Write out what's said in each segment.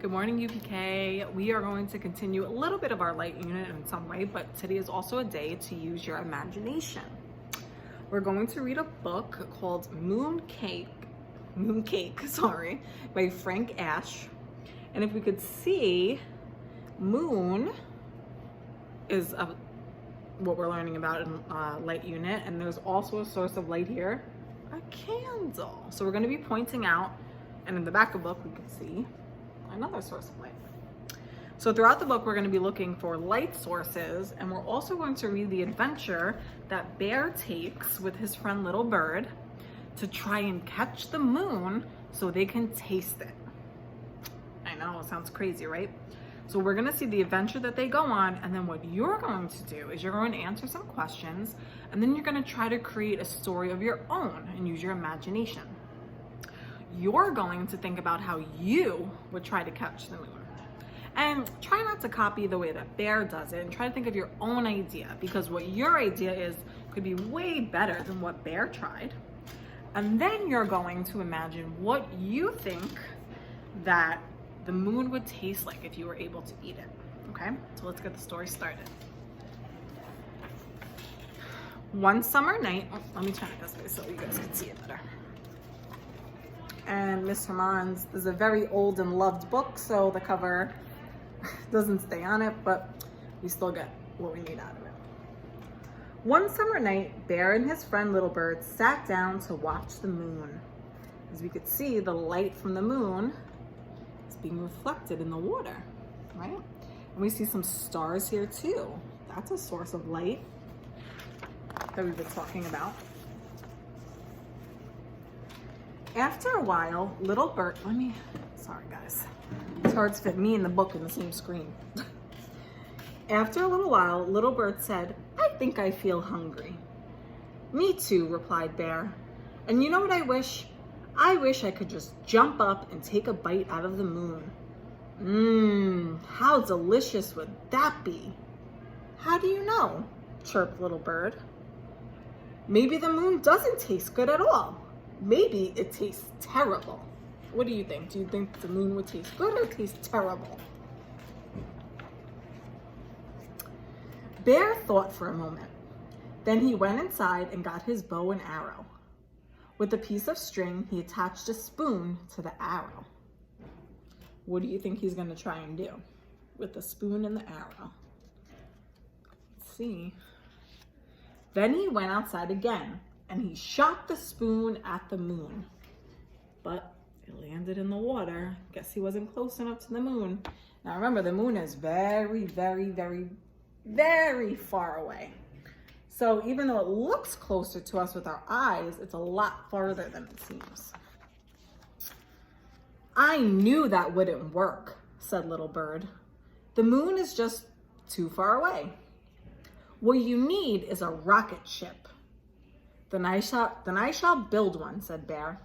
Good morning, UPK. We are going to continue a little bit of our light unit in some way, but today is also a day to use your imagination. We're going to read a book called Mooncake, by Frank Ash. And if we could see, moon is what we're learning about in light unit, and there's also a source of light here, a candle. So we're going to be pointing out, and in the back of the book we can see another source of light. So throughout the book we're going to be looking for light sources, and we're also going to read the adventure that Bear takes with his friend Little Bird to try and catch the moon so they can taste it. I know, it sounds crazy, right? So we're going to see the adventure that they go on, and then what you're going to do is you're going to answer some questions, and then you're going to try to create a story of your own and use your imagination. You're going to think about how you would try to catch the moon. And try not to copy the way that Bear does it, and try to think of your own idea, because what your idea is could be way better than what Bear tried. And then you're going to imagine what you think that the moon would taste like if you were able to eat it. Okay, so let's get the story started. One summer night, let me turn it this way so you guys can see it better. And Mr. Mons is a very old and loved book, so the cover doesn't stay on it, but we still get what we need out of it. One summer night, Bear and his friend Little Bird sat down to watch the moon. As we could see, the light from the moon is being reflected in the water, right? And we see some stars here too. That's a source of light that we've been talking about. After a while, Little Bird, sorry guys, it's hard to fit me and the book in the same screen. After a little while, Little Bird said, "I think I feel hungry." "Me too," replied Bear. "And you know what I wish? I wish I could just jump up and take a bite out of the moon. How delicious would that be?" "How do you know?" chirped Little Bird. "Maybe the moon doesn't taste good at all. Maybe it tastes terrible." What do you think? Do you think the moon would taste good or taste terrible? Bear thought for a moment. Then he went inside and got his bow and arrow. With a piece of string, he attached a spoon to the arrow. What do you think he's going to try and do with the spoon and the arrow? Let's see. Then he went outside again, and he shot the spoon at the moon. But it landed in the water. Guess he wasn't close enough to the moon. Now remember, the moon is very, very, very, very far away. So even though it looks closer to us with our eyes, it's a lot farther than it seems. "I knew that wouldn't work," said Little Bird. "The moon is just too far away. What you need is a rocket ship." Then I shall build one," said Bear.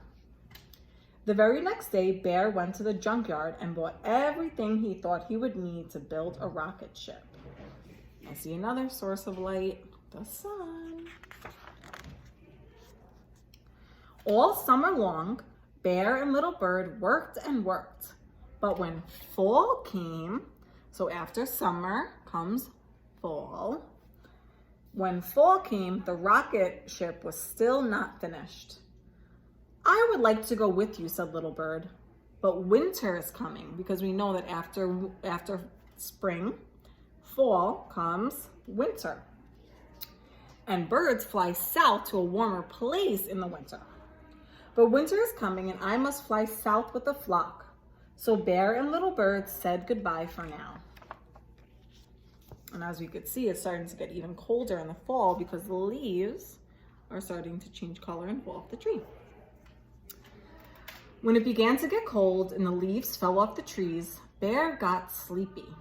The very next day, Bear went to the junkyard and bought everything he thought he would need to build a rocket ship. I see another source of light, the sun. All summer long, Bear and Little Bird worked and worked. But when fall came, so after summer comes fall, when fall came, the rocket ship was still not finished. "I would like to go with you," said Little Bird, "but winter is coming," because we know that after spring, fall comes winter. And birds fly south to a warmer place in the winter. But winter is coming, and I must fly south with the flock. So Bear and Little Bird said goodbye for now. And as we could see, it's starting to get even colder in the fall because the leaves are starting to change color and fall off the tree. When it began to get cold and the leaves fell off the trees, Bear got sleepy.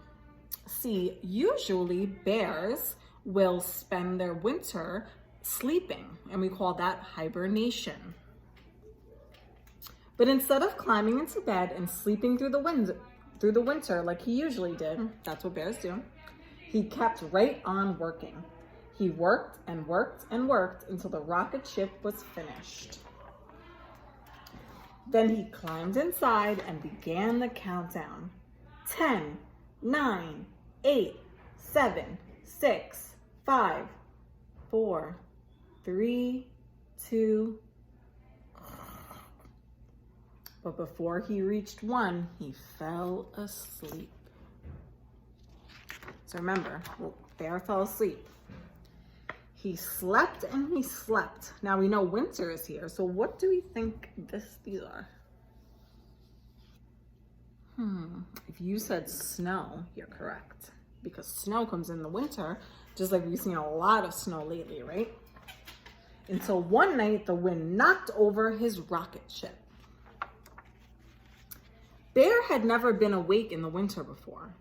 See, usually bears will spend their winter sleeping, and we call that hibernation. But instead of climbing into bed and sleeping through the winter like he usually did, that's what bears do, he kept right on working. He worked and worked and worked until the rocket ship was finished. Then he climbed inside and began the countdown. 10, 9, 8, 7, 6, 5, 4, 3, 2. But before he reached 1, he fell asleep. So remember, Bear fell asleep. He slept and he slept. Now we know winter is here. So what do we think these are? If you said snow, you're correct. Because snow comes in the winter, just like we've seen a lot of snow lately, right? Until one night, the wind knocked over his rocket ship. Bear had never been awake in the winter before.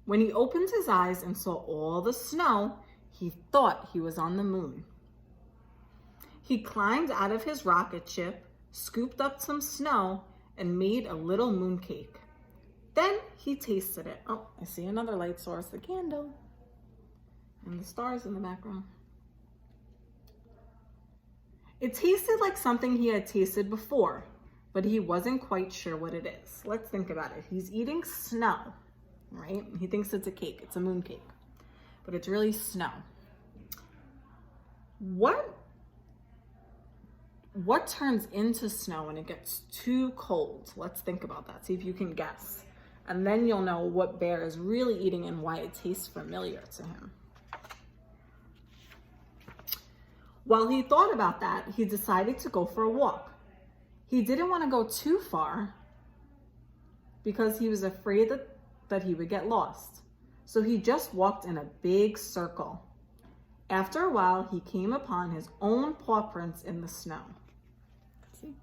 When he opened his eyes and saw all the snow, he thought he was on the moon. He climbed out of his rocket ship, scooped up some snow, and made a little moon cake. Then he tasted it. Oh, I see another light source, the candle, and the stars in the background. It tasted like something he had tasted before, but he wasn't quite sure what it is. Let's think about it. He's eating snow, right? He thinks it's a cake. It's a moon cake, but it's really snow. What turns into snow when it gets too cold? Let's think about that. See if you can guess. And then you'll know what Bear is really eating and why it tastes familiar to him. While he thought about that, he decided to go for a walk. He didn't want to go too far because he was afraid that he would get lost. So he just walked in a big circle. After a while, he came upon his own paw prints in the snow. See?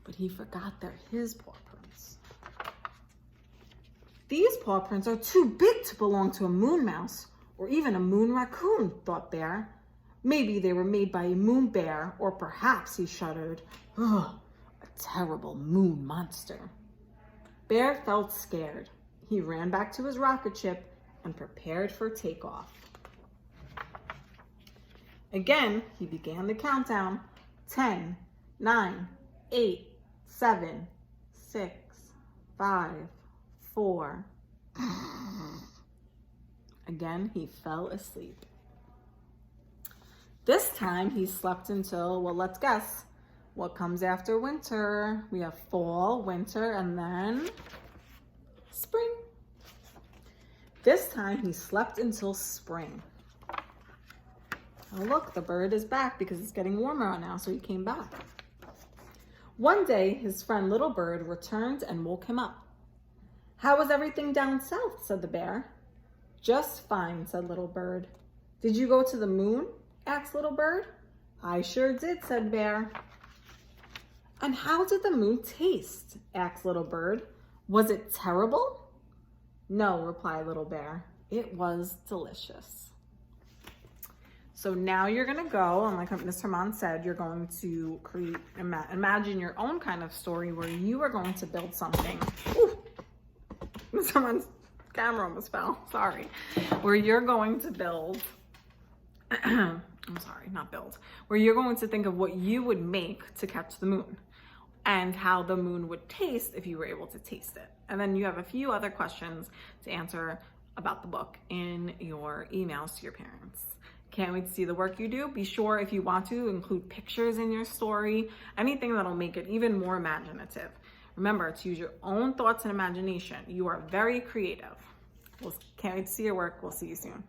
But he forgot they're his paw prints. These paw prints are too big to belong to a moon mouse or even a moon raccoon, thought Bear. Maybe they were made by a moon bear, or perhaps, he shuddered, a terrible moon monster. Bear felt scared. He ran back to his rocket ship and prepared for takeoff. Again, he began the countdown. 10, 9, 8, 7, 6, 5, 4. Again, he fell asleep. This time he slept until, well, let's guess. What comes after winter? We have fall, winter, and then spring. This time he slept until spring. Oh, look, the bird is back because it's getting warmer out now, so he came back. One day, his friend Little Bird returned and woke him up. How was everything down south? Said the bear. Just fine, said Little Bird. Did you go to the moon? Asked Little Bird. I sure did, said Bear. And how did the moon taste? Asked Little Bird. Was it terrible? No, replied Little Bear. It was delicious. So now you're going to go, and like Mr. Mon said, you're going to imagine your own kind of story where you are going to build something. Ooh, Mr. Mon's camera almost fell. Sorry. Where you're going to build where you're going to think of what you would make to catch the moon and how the moon would taste if you were able to taste it. And then you have a few other questions to answer about the book in your emails to your parents. Can't wait to see the work you do. Be sure, if you want to, include pictures in your story, anything that'll make it even more imaginative. Remember to use your own thoughts and imagination. You are very creative. Can't wait to see your work. We'll see you soon.